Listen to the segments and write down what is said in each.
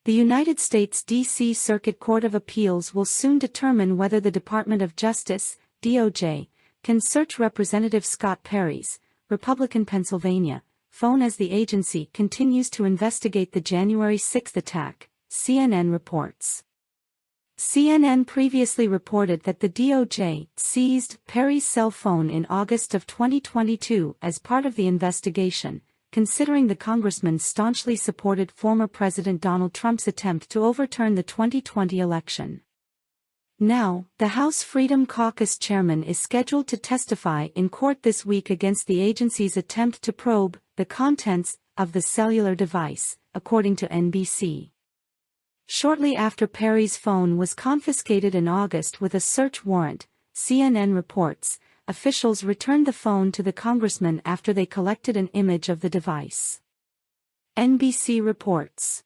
The United States D.C. Circuit Court of Appeals will soon determine whether the Department of Justice, DOJ, can search Representative Scott Perry's, Republican Pennsylvania, phone as the agency continues to investigate the January 6 attack, CNN reports. CNN previously reported that the DOJ seized Perry's cell phone in August of 2022 as part of the investigation, considering the congressman staunchly supported former President Donald Trump's attempt to overturn the 2020 election. Now, the House Freedom Caucus chairman is scheduled to testify in court this week against the agency's attempt to probe the contents of the cellular device, according to NBC. Shortly after Perry's phone was confiscated in August with a search warrant, CNN reports, officials returned the phone to the congressman after they collected an image of the device. NBC reports.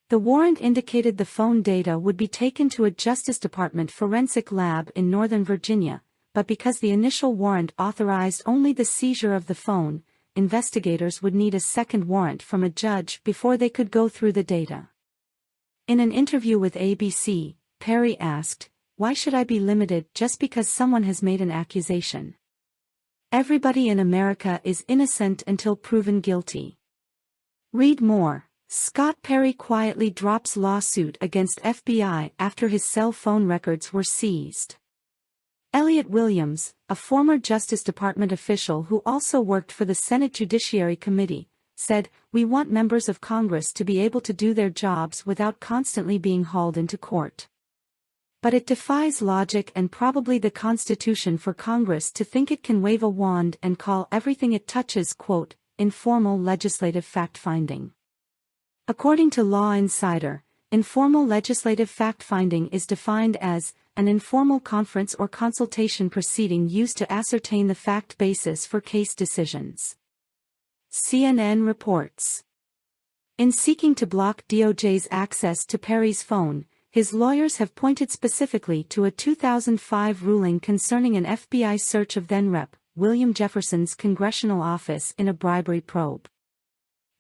The warrant indicated the phone data would be taken to a Justice Department forensic lab in Northern Virginia, but because the initial warrant authorized only the seizure of the phone, investigators would need a second warrant from a judge before they could go through the data. In an interview with ABC, Perry asked, "Why should I be limited just because someone has made an accusation? Everybody in America is innocent until proven guilty." Read more. Scott Perry quietly drops lawsuit against FBI after his cell phone records were seized. Elliott Williams, a former Justice Department official who also worked for the Senate Judiciary Committee, said, "We want members of Congress to be able to do their jobs without constantly being hauled into court. But it defies logic and probably the Constitution for Congress to think it can wave a wand and call everything it touches, quote, informal legislative fact-finding." According to Law Insider, informal legislative fact-finding is defined as an informal conference or consultation proceeding used to ascertain the fact basis for case decisions. CNN reports. In seeking to block DOJ's access to Perry's phone, his lawyers have pointed specifically to a 2005 ruling concerning an FBI search of then-Rep. William Jefferson's congressional office in a bribery probe.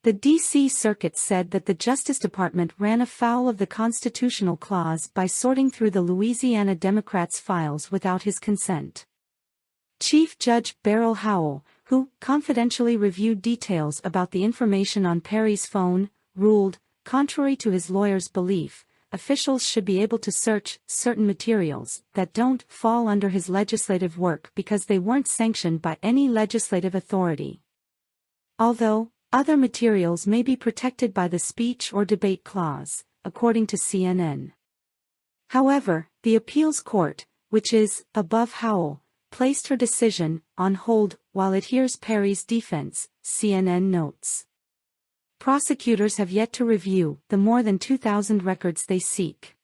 The D.C. Circuit said that the Justice Department ran afoul of the constitutional clause by sorting through the Louisiana Democrats' files without his consent. Chief Judge Beryl Howell, who confidentially reviewed details about the information on Perry's phone, ruled, contrary to his lawyer's belief, officials should be able to search certain materials that don't fall under his legislative work because they weren't sanctioned by any legislative authority. Although, other materials may be protected by the speech or debate clause, according to CNN. However, the appeals court, which is above Howell, placed her decision on hold while it hears Perry's defense, CNN notes. Prosecutors have yet to review the more than 2,000 records they seek.